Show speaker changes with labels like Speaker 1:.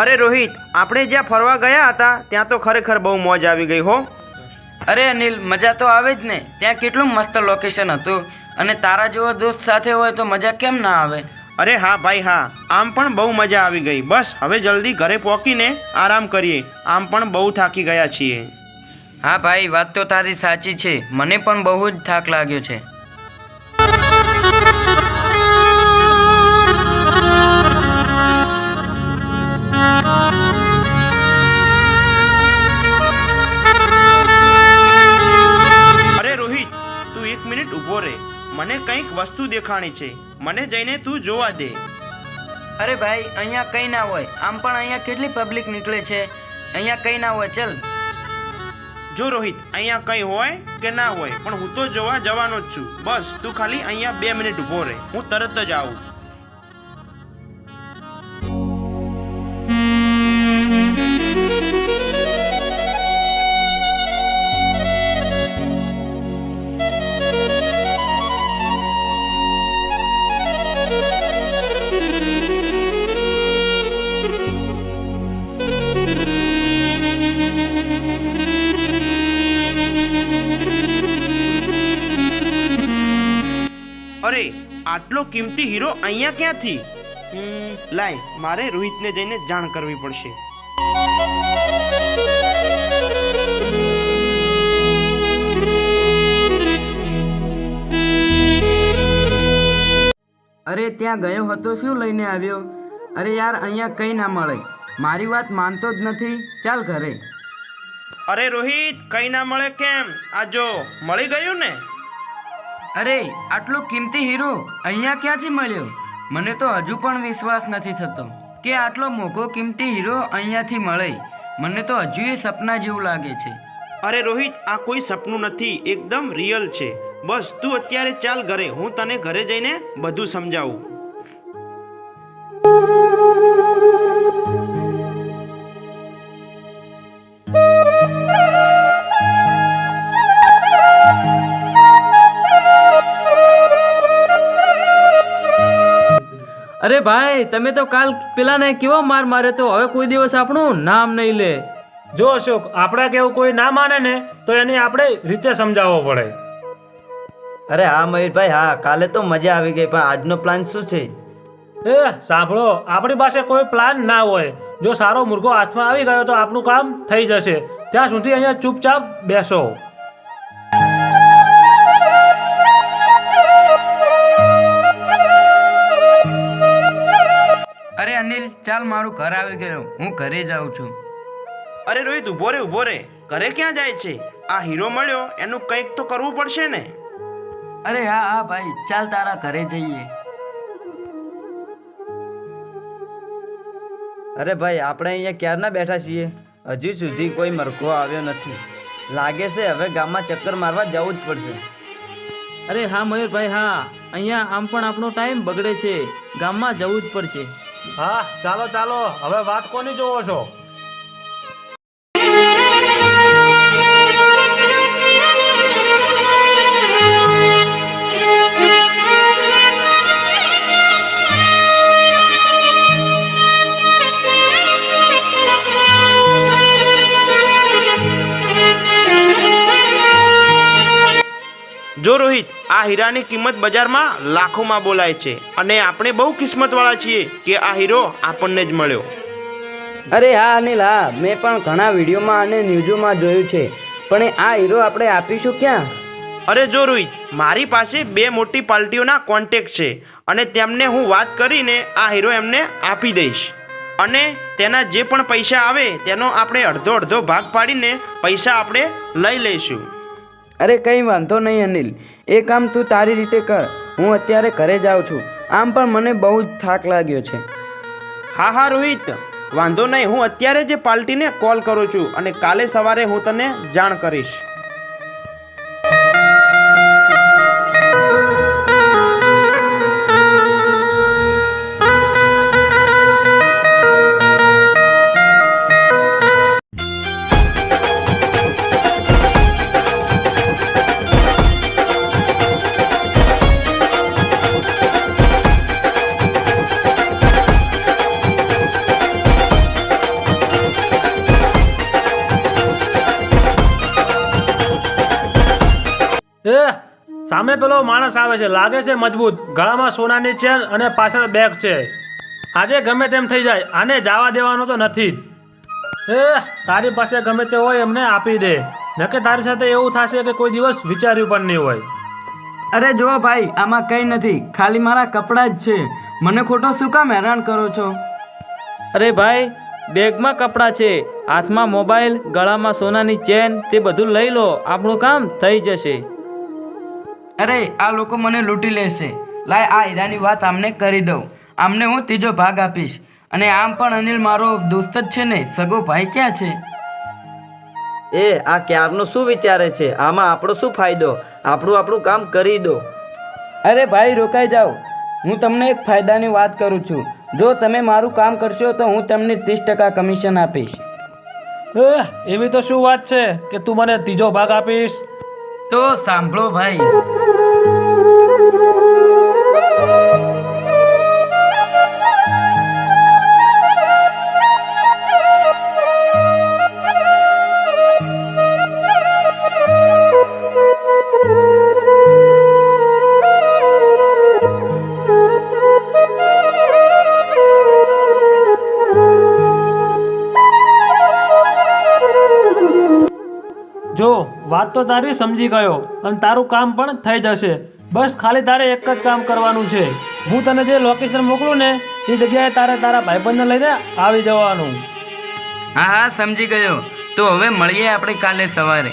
Speaker 1: અરે રોહિત, આપણે જ્યાં ફરવા ગયા હતા ત્યાં તો ખરેખર બહુ મોજ આવી ગઈ હો.
Speaker 2: અરે અનિલ, મજા તો આવે જ ને. ત્યાં કેટલું મસ્ત લોકેશન હતું અને તારા જેવો દોસ્ત સાથે હોય તો મજા કેમ ના આવે.
Speaker 1: અરે હા ભાઈ હા, આમ પણ બહુ મજા આવી ગઈ. બસ હવે જલ્દી ઘરે પહોંચીને આરામ કરીએ. આમ પણ બહુ થાકી ગયા છીએ.
Speaker 2: હા ભાઈ, વાત તો તારી સાચી છે. મને પણ બહુ જ થાક લાગ્યો છે.
Speaker 1: અરે રોહિત, તું 1 મિનિટ ઊભો રહે. મને કંઈક વસ્તુ દેખાણી છે. મને જઈને તું જોવા દે.
Speaker 2: અરે ભાઈ, અહીંયા કંઈ ના હોય. આમ પણ અહીંયા કેટલી પબ્લિક નીકળે છે. અહીંયા કંઈ ના હોય, ચલ.
Speaker 1: જો રોહિત, અહીંયા કંઈ હોય કે ના હોય, પણ હું તો જોવા જવાનો જ છું. બસ તું ખાલી અહીંયા 2 મિનિટ ઊભો રહે. હું તરત જ આવું. અરે, આટલો કિંમતી હીરો અહીંયા ક્યાંથી? લાય, મારે રોહિતને જઈને જાણ કરવી પડશે.
Speaker 2: અરે ત્યાં ગયો હતો, શું લઈને આવ્યો? અરે યાર, અહીંયા કંઈ ના મળે. મારી વાત માનતો જ નથી. ચાલ ઘરે.
Speaker 1: અરે રોહિત, કંઈ ના મળે કેમ? આ જો મળી ગયું ને.
Speaker 2: અરે, આટલો કિંમતી હીરો અહીંયા ક્યાંથી મળ્યો? મને તો હજુ પણ વિશ્વાસ નથી થતો કે આટલો મોંઘો કિંમતી હીરો અહીંયાથી મળે. મને તો હજુ એ સપના જેવું લાગે છે.
Speaker 1: અરે રોહિત, આ કોઈ સપનું નથી, એકદમ રિયલ છે. બસ તું અત્યારે ચાલ ઘરે. હું તને ઘરે જઈને બધું સમજાવું.
Speaker 3: અરે ભાઈ, તમે તો કાલ પેલાને કેવો માર માર્યો તો, હવે કોઈ દિવસ આપણું નામ નહીં લે.
Speaker 4: જો અશોક, આપણા કેવું કોઈ ના માને ને તો એની આપણે રીતે સમજાવવો પડે.
Speaker 5: અરે હા મયુરભાઈ, હા કાલે તો મજા આવી ગઈ, પણ આજનો પ્લાન શું છે?
Speaker 4: સાંભળો, આપણી પાસે કોઈ પ્લાન ના હોય. જો સારો મુર્ગો હાથમાં આવી ગયો તો આપણું કામ થઈ જશે. ત્યાં સુધી અહીંયા ચૂપચાપ બેસો.
Speaker 2: અરે અનિલ, ચાલ, મારું ઘર આવી ગયું. હું ઘરે જાઉં છું.
Speaker 1: અરે રોહિત, ઊભો રે ઊભો રે. ઘરે ક્યાં જાય છે? આ હીરો મળ્યો, એનું કંઈક તો કરવું પડશે ને.
Speaker 2: અરે હા હા ભાઈ, ચાલ તારા ઘરે જઈએ.
Speaker 5: અરે ભાઈ, આપણે અહીંયા ક્યારના બેઠા છીએ, હજુ સુધી કોઈ મરઘો આવ્યો નથી. લાગે છે હવે ગામમાં ચક્કર મારવા જવું જ પડશે.
Speaker 3: અરે હા મયુરભાઈ, હા અહીંયા આમ પણ આપણો ટાઈમ બગડે છે, ગામમાં જવું જ પડશે.
Speaker 4: હા, ચાલો ચાલો, હવે વાત કોની જોવો છો?
Speaker 1: જો રોહિત, આ હીરાની કિંમત બજારમાં લાખોમાં બોલાય છે અને આપણે બહુ કિસ્મતવાળા છીએ કે આ હીરો આપણને જ મળ્યો.
Speaker 2: અરે હા અનિલ, હા મેં પણ ઘણા વિડીયોમાં અને ન્યૂઝોમાં જોયું છે, પણ આ હીરો આપણે આપીશું ક્યાં?
Speaker 1: અરે જો રોહિત, મારી પાસે 2 મોટી પાર્ટીઓના કોન્ટેક્ટ છે અને તેમને હું વાત કરીને આ હીરો એમને આપી દઈશ અને તેના જે પણ પૈસા આવે તેનો આપણે અડધો ભાગ પાડીને પૈસા આપણે લઈ લઈશું.
Speaker 2: અરે કંઈ વાંધો નહીં અનિલ, એ કામ તું તારી રીતે કર. હું અત્યારે ઘરે જાઉં છું. આમ પણ મને બહુ જ થાક લાગ્યો છે.
Speaker 1: હા હા રોહિત, વાંધો નહીં. હું અત્યારે જ પાર્ટીને કોલ કરું છું અને કાલે સવારે હું તને જાણ કરીશ.
Speaker 4: એ સામે પેલો માણસ આવે છે, લાગે છે મજબૂત, ગળામાં સોનાની ચેન અને પાછળ બેગ છે. આજે ગમે તેમ થઈ જાય, આને જવા દેવાનો તો નથી જ. એ તારી પાસે ગમે તે હોય એમને આપી દે, નકે તારી સાથે એવું થશે કે કોઈ દિવસ વિચાર્યું પણ નહીં હોય.
Speaker 2: અરે જુઓ ભાઈ, આમાં કંઈ નથી, ખાલી મારા કપડાં જ છે. મને ખોટો શું કામ હેરાન કરો છો?
Speaker 3: અરે ભાઈ, બેગમાં કપડાં છે, હાથમાં મોબાઈલ, ગળામાં સોનાની ચેન, તે બધું લઈ લો, આપણું કામ થઈ જશે.
Speaker 2: અરે આ લોકો મને લૂંટી લેશે. લાય આ હીરાની વાત આમને કરી દઉં, આમને હું ત્રીજો ભાગ આપીશ. અને આમ પણ અનિલ મારો દોસ્ત જ છે ને, સગો ભાઈ ક્યાં છે?
Speaker 5: એ આ ક્યારનું શું વિચારે છે? આમાં આપણો શું ફાયદો? આપણું કામ કરી દો.
Speaker 2: અરે ભાઈ રોકાઈ જાઓ, હું તમને એક ફાયદાની વાત કરું છું. જો તમે મારું કામ કરશો તો હું તમને 30% કમિશન આપીશ.
Speaker 4: એવી તો શું વાત છે કે તું મને ત્રીજો ભાગ આપીશ?
Speaker 2: તો સાંભળો ભાઈ.
Speaker 4: જો વાત તો તારી સમજી ગયો અને તારું કામ પણ થઈ જશે. બસ ખાલી તારે એક જ કામ કરવાનું છે. હું તને જે લોકેશન મોકલું ને એ જગ્યાએ તારે તારા ભાઈબંધને લઈને આવી જવાનું.
Speaker 2: હા હા સમજી ગયો. તો હવે મળીએ આપણે કાલે સવારે.